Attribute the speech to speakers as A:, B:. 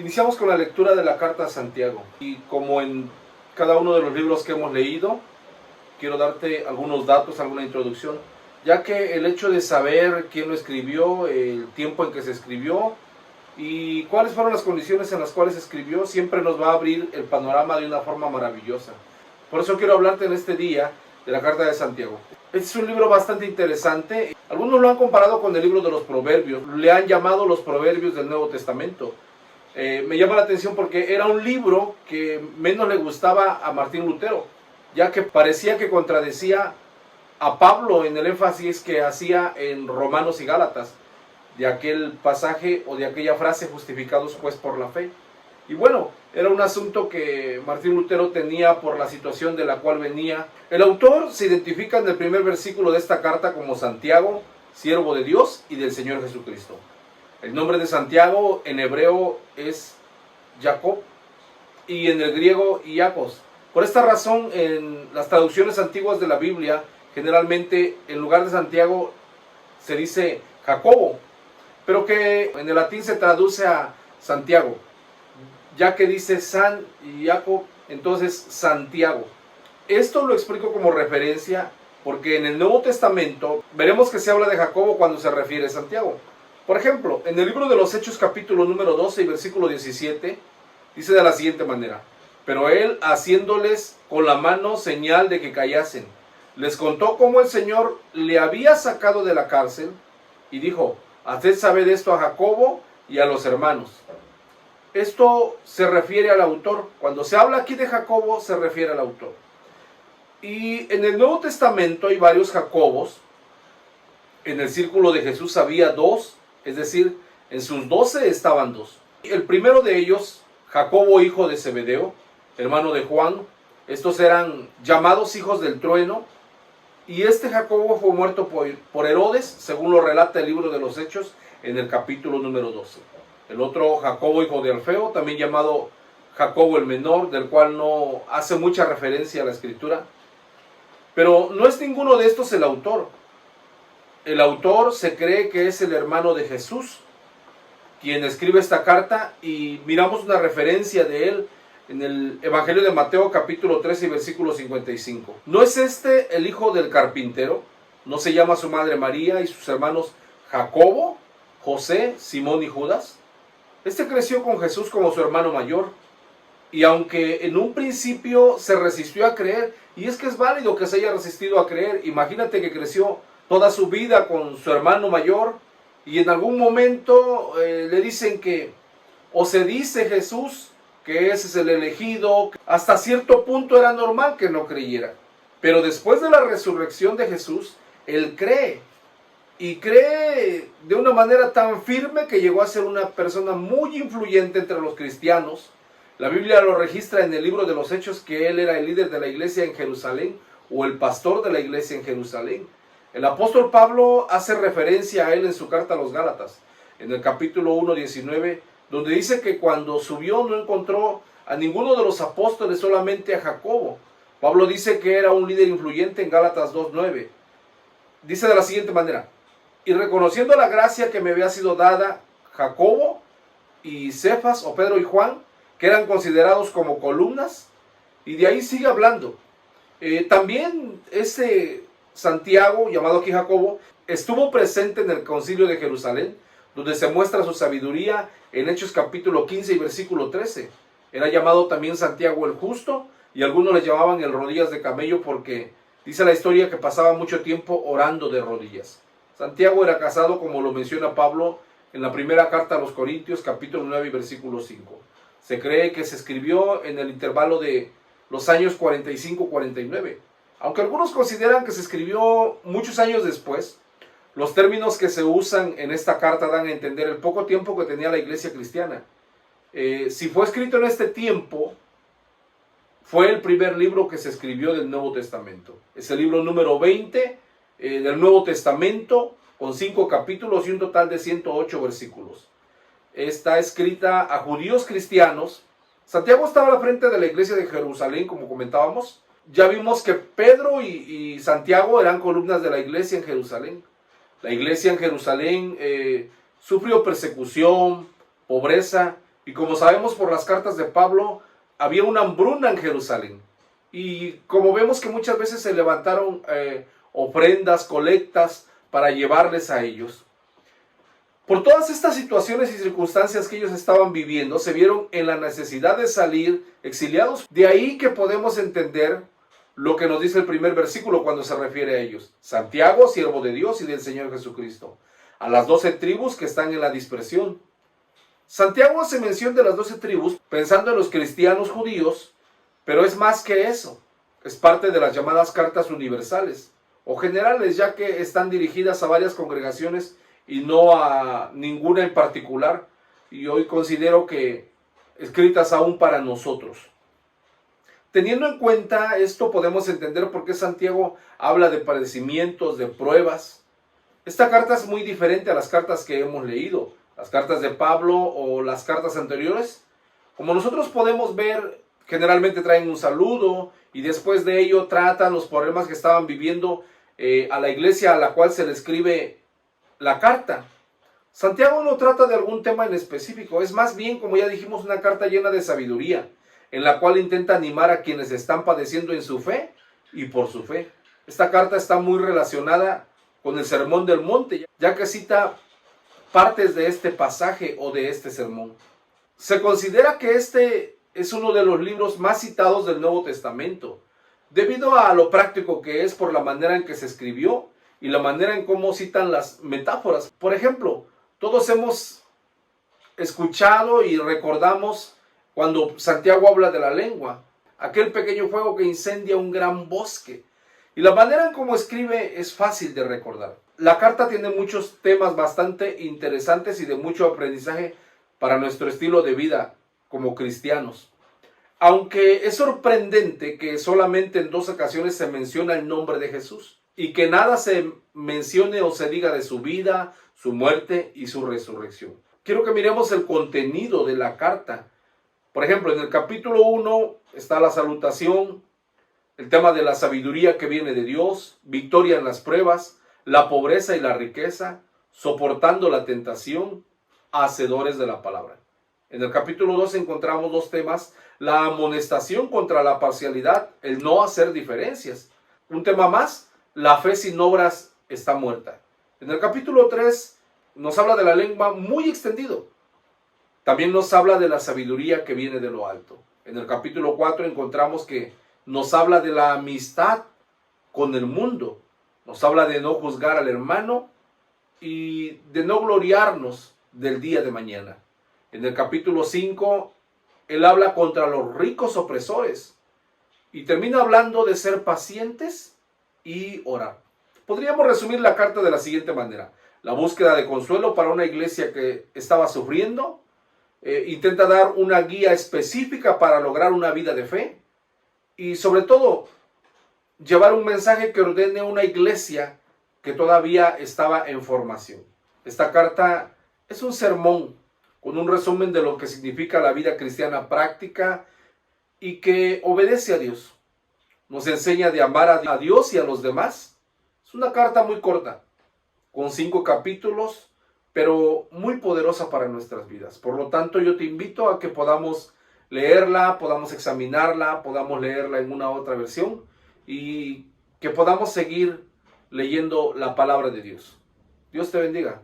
A: Iniciamos con la lectura de la carta a Santiago y como en cada uno de los libros que hemos leído, quiero darte algunos datos, alguna introducción, ya que el hecho de saber quién lo escribió, el tiempo en que se escribió y cuáles fueron las condiciones en las cuales se escribió, siempre nos va a abrir el panorama de una forma maravillosa. Por eso quiero hablarte en este día de la carta de Santiago. Este es un libro bastante interesante. Algunos lo han comparado con el libro de los Proverbios, le han llamado los Proverbios del Nuevo Testamento. Me llama la atención porque era un libro que menos le gustaba a Martín Lutero, ya que parecía que contradecía a Pablo en el énfasis que hacía en Romanos y Gálatas, de aquel pasaje o de aquella frase, justificados pues por la fe. Y bueno, era un asunto que Martín Lutero tenía por la situación de la cual venía. El autor se identifica en el primer versículo de esta carta como Santiago, siervo de Dios y del Señor Jesucristo. El nombre de Santiago en hebreo es Jacob y en el griego Iacos. Por esta razón, en las traducciones antiguas de la Biblia, generalmente en lugar de Santiago se dice Jacobo, pero que en el latín se traduce a Santiago, ya que dice San y Jacob, entonces Santiago. Esto lo explico como referencia porque en el Nuevo Testamento veremos que se habla de Jacobo cuando se refiere a Santiago. Por ejemplo, en el libro de los Hechos capítulo número 12 y versículo 17, dice de la siguiente manera: pero él, haciéndoles con la mano señal de que callasen, les contó cómo el Señor le había sacado de la cárcel y dijo: haced saber esto a Jacobo y a los hermanos. Esto se refiere al autor. Cuando se habla aquí de Jacobo, se refiere al autor. Y en el Nuevo Testamento hay varios Jacobos. En el círculo de Jesús había dos, es decir, en sus 12 estaban dos. El primero de ellos, Jacobo, hijo de Zebedeo, hermano de Juan. Estos eran llamados hijos del trueno. Y este Jacobo fue muerto por Herodes, según lo relata el libro de los Hechos, en el capítulo número 12. El otro, Jacobo, hijo de Alfeo, también llamado Jacobo el menor, del cual no hace mucha referencia a la escritura. Pero no es ninguno de estos el autor. El autor se cree que es el hermano de Jesús, quien escribe esta carta, y miramos una referencia de él en el Evangelio de Mateo capítulo 13 y versículo 55. ¿No es este el hijo del carpintero? ¿No se llama su madre María y sus hermanos Jacobo, José, Simón y Judas? Este creció con Jesús como su hermano mayor, y aunque en un principio se resistió a creer, y es que es válido que se haya resistido a creer, imagínate que creció toda su vida con su hermano mayor, y en algún momento le dicen que, o se dice Jesús, que ese es el elegido. Hasta cierto punto era normal que no creyera, pero después de la resurrección de Jesús, él cree, y cree de una manera tan firme que llegó a ser una persona muy influyente entre los cristianos. La Biblia lo registra en el libro de los Hechos que él era el líder de la iglesia en Jerusalén, o el pastor de la iglesia en Jerusalén. El apóstol Pablo hace referencia a él en su carta a los Gálatas, en el capítulo 1, 19, donde dice que cuando subió no encontró a ninguno de los apóstoles, solamente a Jacobo. Pablo dice que era un líder influyente en Gálatas 2:9. Dice de la siguiente manera: y reconociendo la gracia que me había sido dada, Jacobo y Cefas, o Pedro y Juan, que eran considerados como columnas, y de ahí sigue hablando. También ese Santiago, llamado aquí Jacobo, estuvo presente en el concilio de Jerusalén, donde se muestra su sabiduría en Hechos capítulo 15 y versículo 13. Era llamado también Santiago el Justo, y algunos le llamaban el rodillas de camello porque dice la historia que pasaba mucho tiempo orando de rodillas. Santiago era casado, como lo menciona Pablo en la primera carta a los Corintios, capítulo 9 y versículo 5. Se cree que se escribió en el intervalo de los años 45-49. Aunque algunos consideran que se escribió muchos años después, los términos que se usan en esta carta dan a entender el poco tiempo que tenía la iglesia cristiana. Si fue escrito en este tiempo, fue el primer libro que se escribió del Nuevo Testamento. Es el libro número 20 del Nuevo Testamento, con 5 capítulos y un total de 108 versículos. Está escrita a judíos cristianos. Santiago estaba al frente de la iglesia de Jerusalén, como comentábamos. Ya vimos que Pedro y Santiago eran columnas de la iglesia en Jerusalén. La iglesia en Jerusalén sufrió persecución, pobreza, Y como sabemos por las cartas de Pablo, había una hambruna en Jerusalén. Y como vemos que muchas veces se levantaron ofrendas, colectas para llevarles a ellos. Por todas estas situaciones y circunstancias que ellos estaban viviendo, se vieron en la necesidad de salir exiliados. De ahí que podemos entender lo que nos dice el primer versículo cuando se refiere a ellos. Santiago, siervo de Dios y del Señor Jesucristo, a las 12 tribus que están en la dispersión. Santiago hace mención de las 12 tribus pensando en los cristianos judíos, pero es más que eso. Es parte de las llamadas cartas universales o generales, ya que están dirigidas a varias congregaciones y no a ninguna en particular, y hoy considero que escritas aún para nosotros. Teniendo en cuenta esto, podemos entender por qué Santiago habla de padecimientos, de pruebas. Esta carta es muy diferente a las cartas que hemos leído, las cartas de Pablo o las cartas anteriores. Como nosotros podemos ver, generalmente traen un saludo y después de ello tratan los problemas que estaban viviendo a la iglesia a la cual se le escribe la carta. Santiago no trata de algún tema en específico, es más bien, como ya dijimos, una carta llena de sabiduría, en la cual intenta animar a quienes están padeciendo en su fe y por su fe. Esta carta está muy relacionada con el Sermón del Monte, ya que cita partes de este pasaje o de este sermón. Se considera que este es uno de los libros más citados del Nuevo Testamento, debido a lo práctico que es por la manera en que se escribió y la manera en cómo citan las metáforas. Por ejemplo, todos hemos escuchado y recordamos cuando Santiago habla de la lengua, aquel pequeño fuego que incendia un gran bosque. Y la manera en cómo escribe es fácil de recordar. La carta tiene muchos temas bastante interesantes y de mucho aprendizaje para nuestro estilo de vida como cristianos. Aunque es sorprendente que solamente en 2 ocasiones se menciona el nombre de Jesús y que nada se mencione o se diga de su vida, su muerte y su resurrección. Quiero que miremos el contenido de la carta. Por ejemplo, en el capítulo 1 está la salutación, el tema de la sabiduría que viene de Dios, victoria en las pruebas, la pobreza y la riqueza, soportando la tentación, hacedores de la palabra. En el capítulo 2 encontramos 2 temas, la amonestación contra la parcialidad, el no hacer diferencias. Un tema más, la fe sin obras está muerta. En el capítulo 3 nos habla de la lengua muy extendido. También nos habla de la sabiduría que viene de lo alto. En el capítulo 4 encontramos que nos habla de la amistad con el mundo. Nos habla de no juzgar al hermano y de no gloriarnos del día de mañana. En el capítulo 5, él habla contra los ricos opresores y termina hablando de ser pacientes y orar. Podríamos resumir la carta de la siguiente manera. La búsqueda de consuelo para una iglesia que estaba sufriendo. Intenta dar una guía específica para lograr una vida de fe. Y sobre todo, llevar un mensaje que ordene una iglesia que todavía estaba en formación. Esta carta es un sermón con un resumen de lo que significa la vida cristiana práctica y que obedece a Dios. Nos enseña de amar a Dios y a los demás. Es una carta muy corta, con 5 capítulos, pero muy poderosa para nuestras vidas. Por lo tanto, yo te invito a que podamos leerla, podamos examinarla, podamos leerla en una otra versión y que podamos seguir leyendo la palabra de Dios. Dios te bendiga.